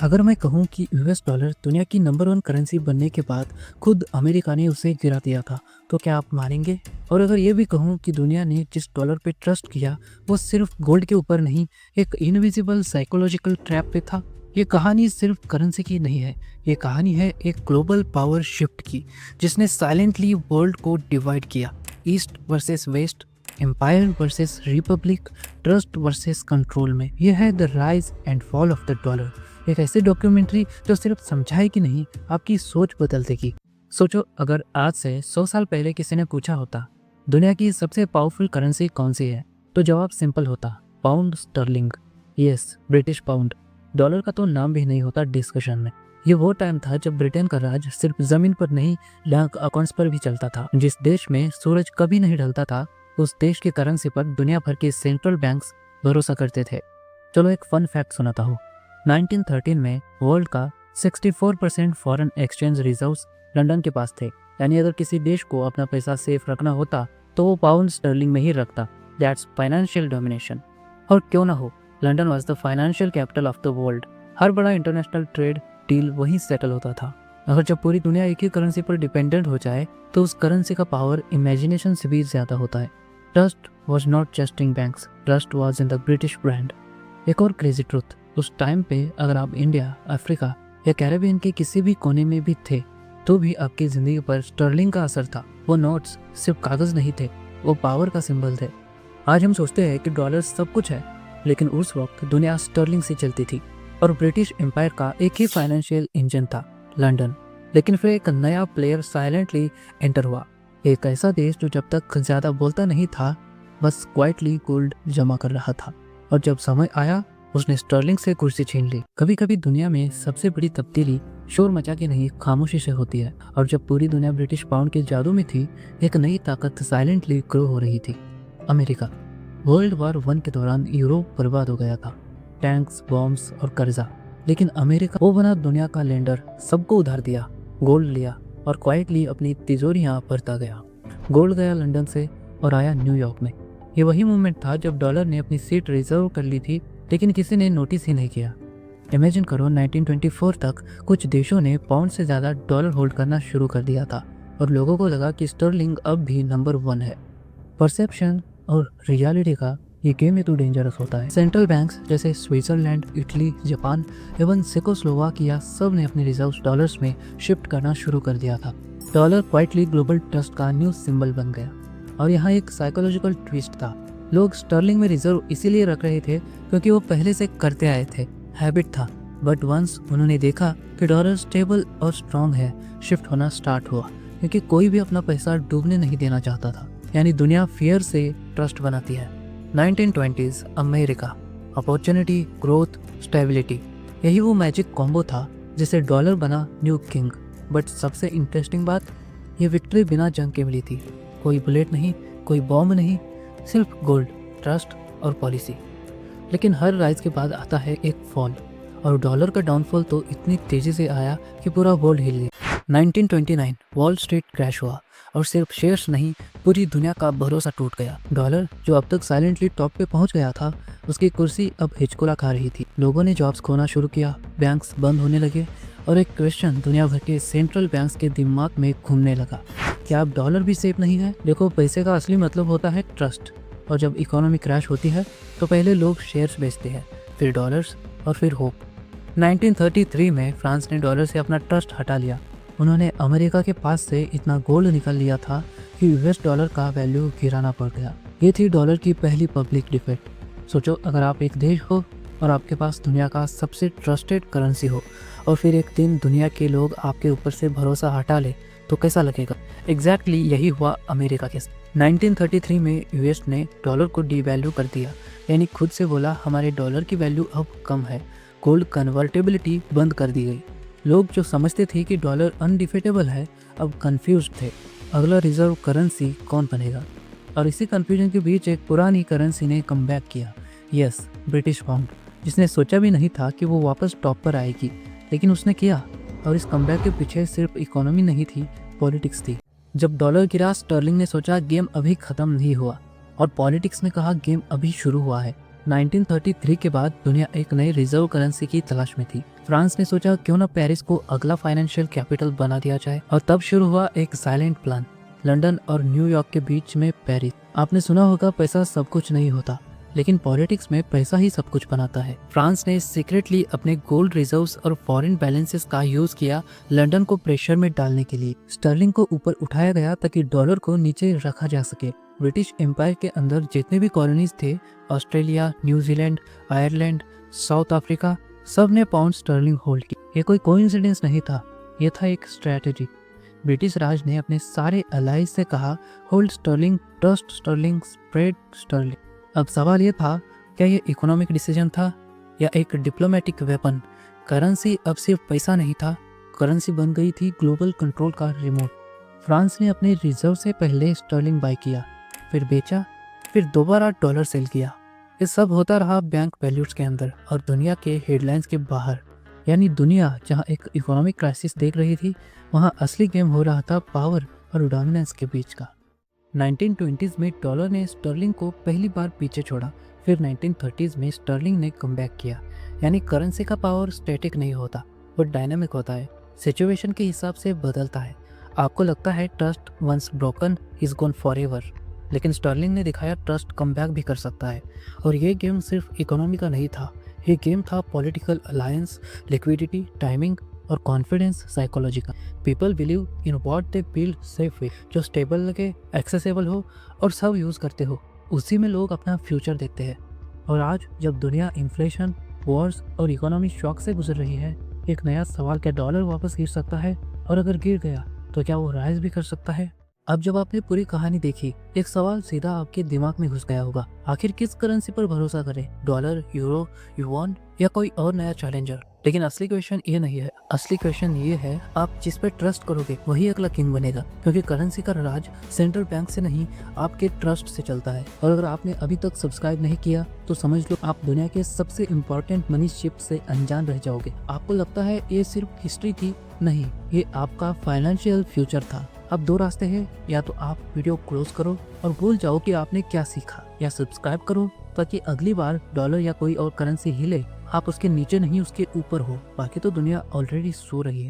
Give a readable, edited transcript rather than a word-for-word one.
अगर मैं कहूँ कि यूएस डॉलर दुनिया की नंबर वन करेंसी बनने के बाद खुद अमेरिका ने उसे गिरा दिया था, तो क्या आप मानेंगे? और अगर ये भी कहूँ कि दुनिया ने जिस डॉलर पे ट्रस्ट किया वो सिर्फ गोल्ड के ऊपर नहीं, एक इनविजिबल साइकोलॉजिकल ट्रैप पे था। ये कहानी सिर्फ करेंसी की नहीं है, ये कहानी है एक ग्लोबल पावर शिफ्ट की, जिसने साइलेंटली वर्ल्ड को डिवाइड किया। East versus west, empire versus republic, trust versus control में। यह है the rise and fall of the dollar, एक ऐसी डॉक्यूमेंट्री जो सिर्फ समझाएगी नहीं, आपकी सोच बदल देगी। सोचो, अगर आज से 100 साल पहले किसी ने पूछा होता दुनिया की सबसे पावरफुल करेंसी कौन सी है, तो जवाब सिंपल होता, pound sterling. Yes, British pound. Dollar का तो नाम भी नहीं होता डिस्कशन में। ये वो टाइम था जब ब्रिटेन का राज सिर्फ जमीन पर नहीं, बैंक अकाउंट्स पर भी चलता था। जिस देश में सूरज कभी नहीं ढलता था, उस देश की करेंसी पर दुनिया भर के सेंट्रल बैंक्स भरोसा करते थे। चलो एक फन फैक्ट सुनाता हूँ। 1913 में वर्ल्ड का 64% फॉरेन एक्सचेंज रिजर्व्स लंदन के पास थे। यानी अगर किसी देश को अपना पैसा सेफ रखना होता तो वो पाउंड स्टर्लिंग में ही रखता। That's financial domination. और क्यों ना हो, London was the financial capital of the world. हर बड़ा इंटरनेशनल ट्रेड डील वहीं सेटल होता था। अगर जब पूरी दुनिया एक ही करेंसी पर डिपेंडेंट हो जाए तो उस करेंसी का पावर इमेजिनेशन से भी ज्यादा होता है। Trust was not just in banks, trust was in the British brand. एक और क्रेजी ट्रुथ, उस टाइम पे अगर आप इंडिया, अफ्रीका या कैरेबियन के किसी भी कोने में भी थे तो भी आपकी जिंदगी पर स्टर्लिंग का असर था। वो नोट्स सिर्फ कागज नहीं थे, वो पावर का सिंबल थे। आज हम सोचते हैं कि डॉलर सब कुछ है, लेकिन उस वक्त दुनिया स्टर्लिंग से चलती थी और ब्रिटिश एम्पायर का एक ही फाइनेंशियल इंजन था, लंदन। लेकिन फिर एक नया प्लेयर साइलेंटली एंटर हुआ, एक ऐसा देश जो जब तक ज्यादा बोलता नहीं था, बस क्वाइटली गोल्ड जमा कर रहा था। और जब समय आया, उसने स्टर्लिंग से कुर्सी छीन ली। कभी कभी दुनिया में सबसे बड़ी तब्दीली शोर मचा के नहीं, खामोशी से होती है। और जब पूरी दुनिया ब्रिटिश पाउंड के जादू में थी, एक नई ताकत साइलेंटली ग्रो हो रही थी, अमेरिका। वर्ल्ड वॉर 1 के दौरान यूरोप बर्बाद हो गया था, टैंक्स, बॉम्ब्स और कर्जा। लेकिन अमेरिका वो बना दुनिया का लेंडर, सबको उधार दिया, गोल्ड लिया और क्वाइटली अपनी तिजोरियां भरता गया। गोल्ड गया लंदन से और आया न्यूयॉर्क में। ये वही मोमेंट था जब डॉलर ने अपनी सीट रिजर्व कर ली थी, लेकिन किसी ने नोटिस ही नहीं किया। इमेजिन करो, 1924 तक कुछ देशों ने पाउंड से ज़्यादा डॉलर होल्ड करना शुरू कर दिया था और लोगों को लगा कि स्टर्लिंग अब भी नंबर 1 है। परसेप्शन और रियलिटी का ये गेम ही तो डेंजरस होता है। सेंट्रल बैंक्स जैसे स्विट्जरलैंड, इटली, जापान एवं चेकोस्लोवाकिया सब ने अपने रिजर्व्स डॉलर्स में शिफ्ट करना शुरू कर दिया था। डॉलर क्वाइटली ग्लोबल ट्रस्ट का न्यू सिंबल बन गया। और यहाँ एक साइकोलॉजिकल ट्विस्ट था। लोग स्टर्लिंग में रिजर्व इसीलिए रख रहे थे क्योंकि वो पहले से करते आए थे, हैबिट था। बट वंस उन्होंने देखा कि डॉलर स्टेबल और स्ट्रांग है, शिफ्ट होना स्टार्ट हुआ, क्योंकि कोई भी अपना पैसा डूबने नहीं देना चाहता था। यानी दुनिया फियर से ट्रस्ट बनाती है। 1920s America, opportunity, growth, stability, यही वो मैजिक कॉम्बो था जिसे डॉलर बना न्यू किंग। बट सबसे इंटरेस्टिंग बात, ये विक्ट्री बिना जंग के मिली थी। कोई बुलेट नहीं, कोई बॉम्ब नहीं, सिर्फ गोल्ड, ट्रस्ट और पॉलिसी। लेकिन हर राइज के बाद आता है एक फॉल, और डॉलर का डाउनफॉल तो इतनी तेजी से आया कि पूरा वर्ल्ड हिल गया। 1929 वॉल स्ट्रीट क्रैश हुआ और सिर्फ शेयर्स नहीं, पूरी दुनिया का भरोसा टूट गया। डॉलर जो अब तक साइलेंटली टॉप पे पहुंच गया था, उसकी कुर्सी अब हिचकोला खा रही थी। लोगों ने जॉब्स खोना शुरू किया, बैंक्स बंद होने लगे और एक क्वेश्चन दुनिया भर के सेंट्रल बैंक्स के दिमाग में घूमने लगा, क्या अब डॉलर भी सेफ नहीं है? देखो, पैसे का असली मतलब होता है ट्रस्ट। और जब इकोनॉमी क्रैश होती है तो पहले लोग शेयर्स बेचते हैं, फिर डॉलर्स और फिर होप। 1933 में फ्रांस ने डॉलर से अपना ट्रस्ट हटा लिया। उन्होंने अमेरिका के पास से इतना गोल्ड निकाल लिया था कि यूएस डॉलर का वैल्यू गिराना पड़ गया। ये थी डॉलर की पहली पब्लिक डिफेक्ट। सोचो, अगर आप एक देश हो और आपके पास दुनिया का सबसे ट्रस्टेड करेंसी हो और फिर एक दिन दुनिया के लोग आपके ऊपर से भरोसा हटा ले, तो कैसा लगेगा? एग्जैक्टली यही हुआ अमेरिका के साथ। 1933 में यूएस ने डॉलर को डीवैल्यू कर दिया, यानी खुद से बोला हमारे डॉलर की वैल्यू अब कम है। गोल्ड कन्वर्टेबिलिटी बंद कर दी गई। लोग जो समझते थे कि डॉलर अनडिफेटेबल है, अब कंफ्यूज थे, अगला रिजर्व करेंसी कौन बनेगा? और इसी कंफ्यूजन के बीच एक पुरानी करेंसी ने कमबैक किया। यस, ब्रिटिश पाउंड, जिसने सोचा भी नहीं था कि वो वापस टॉप पर आएगी, लेकिन उसने किया। और इस कमबैक के पीछे सिर्फ इकोनॉमी नहीं थी, पॉलिटिक्स थी। जब डॉलर गिरा, स्टर्लिंग ने सोचा गेम अभी खत्म नहीं हुआ, और पॉलिटिक्स ने कहा गेम अभी शुरू हुआ है। 1933 के बाद दुनिया एक नई रिजर्व करेंसी की तलाश में थी। फ्रांस ने सोचा क्यों ना पेरिस को अगला फाइनेंशियल कैपिटल बना दिया जाए, और तब शुरू हुआ एक साइलेंट प्लान। लंदन और न्यूयॉर्क के बीच में पेरिस। आपने सुना होगा पैसा सब कुछ नहीं होता, लेकिन पॉलिटिक्स में पैसा ही सब कुछ बनाता है। फ्रांस ने सीक्रेटली अपने गोल्ड रिजर्व्स और फॉरेन बैलेंसेस का यूज किया लंदन को प्रेशर में डालने के लिए। स्टर्लिंग को ऊपर उठाया गया ताकि डॉलर को नीचे रखा जा सके। ब्रिटिश एम्पायर के अंदर जितने भी कॉलोनीज थे, Australia, New Zealand, Ireland, south Africa, सब ने पाउंड स्टर्लिंग होल्ड की। ये कोई कोइंसिडेंस नहीं था, ये था एक स्ट्रैटेजी। ब्रिटिश राज ने अपने सारे अलाइज से कहा, hold sterling, trust sterling, spread sterling. अब सवाल ये था, क्या ये इकोनॉमिक डिसीजन था या एक डिप्लोमेटिक वेपन? करेंसी अब सिर्फ पैसा नहीं था, करेंसी बन गई थी ग्लोबल कंट्रोल का रिमोट। फ्रांस ने अपने रिजर्व से पहले स्टर्लिंग बाय किया, फिर बेचा, फिर दोबारा डॉलर सेल किया। ये सब होता रहा बैंक वैल्यूज के अंदर और दुनिया के हेडलाइंस के बाहर। यानी दुनिया जहां एक इकोनॉमिक क्राइसिस देख रही थी, वहां असली गेम हो रहा था पावर और डोमिनेंस के बीच का। 1920s में डॉलर ने स्टर्लिंग को पहली बार पीछे छोड़ा, फिर 1930s में स्टर्लिंग ने कमबैक किया। यानी करेंसी का पावर स्टैटिक नहीं होता, वो डायनामिक होता है, सिचुएशन के हिसाब से बदलता है। आपको लगता है trust once broken is gone forever, लेकिन स्टर्लिंग ने दिखाया ट्रस्ट कमबैक भी कर सकता है। और ये गेम सिर्फ इकोनॉमी का नहीं था, ये गेम था पॉलिटिकल अलायंस, लिक्विडिटी, टाइमिंग और कॉन्फिडेंस साइकोलॉजी का। People believe in what they build safe way, जो स्टेबल लगे, एक्सेसिबल हो और सब यूज़ करते हो, उसी में लोग अपना फ्यूचर देखते हैं। और आज जब दुनिया इन्फ्लेशन, वॉर्स और इकोनॉमी शॉक से गुजर रही है, एक नया सवाल, क्या डॉलर वापस गिर सकता है? और अगर गिर गया तो क्या वो राइज भी कर सकता है? अब जब आपने पूरी कहानी देखी, एक सवाल सीधा आपके दिमाग में घुस गया होगा, आखिर किस करेंसी पर भरोसा करें, डॉलर, यूरो, युआन या कोई और नया चैलेंजर? लेकिन असली क्वेश्चन ये नहीं है, असली क्वेश्चन ये है, आप जिस पे ट्रस्ट करोगे वही अगला किंग बनेगा। क्योंकि करेंसी का राज सेंट्रल बैंक से नहीं, आपके ट्रस्ट से चलता है। और अगर आपने अभी तक सब्सक्राइब नहीं किया तो समझ लो आप दुनिया के सबसे इम्पोर्टेंट मनी शिप से अनजान रह जाओगे। आपको लगता है ये सिर्फ हिस्ट्री थी? नहीं, ये आपका फाइनेंशियल फ्यूचर था। अब दो रास्ते हैं, या तो आप वीडियो क्लोज करो और भूल जाओ कि आपने क्या सीखा, या सब्सक्राइब करो ताकि अगली बार डॉलर या कोई और करेंसी हिले, आप उसके नीचे नहीं उसके ऊपर हो। बाकी तो दुनिया ऑलरेडी सो रही है।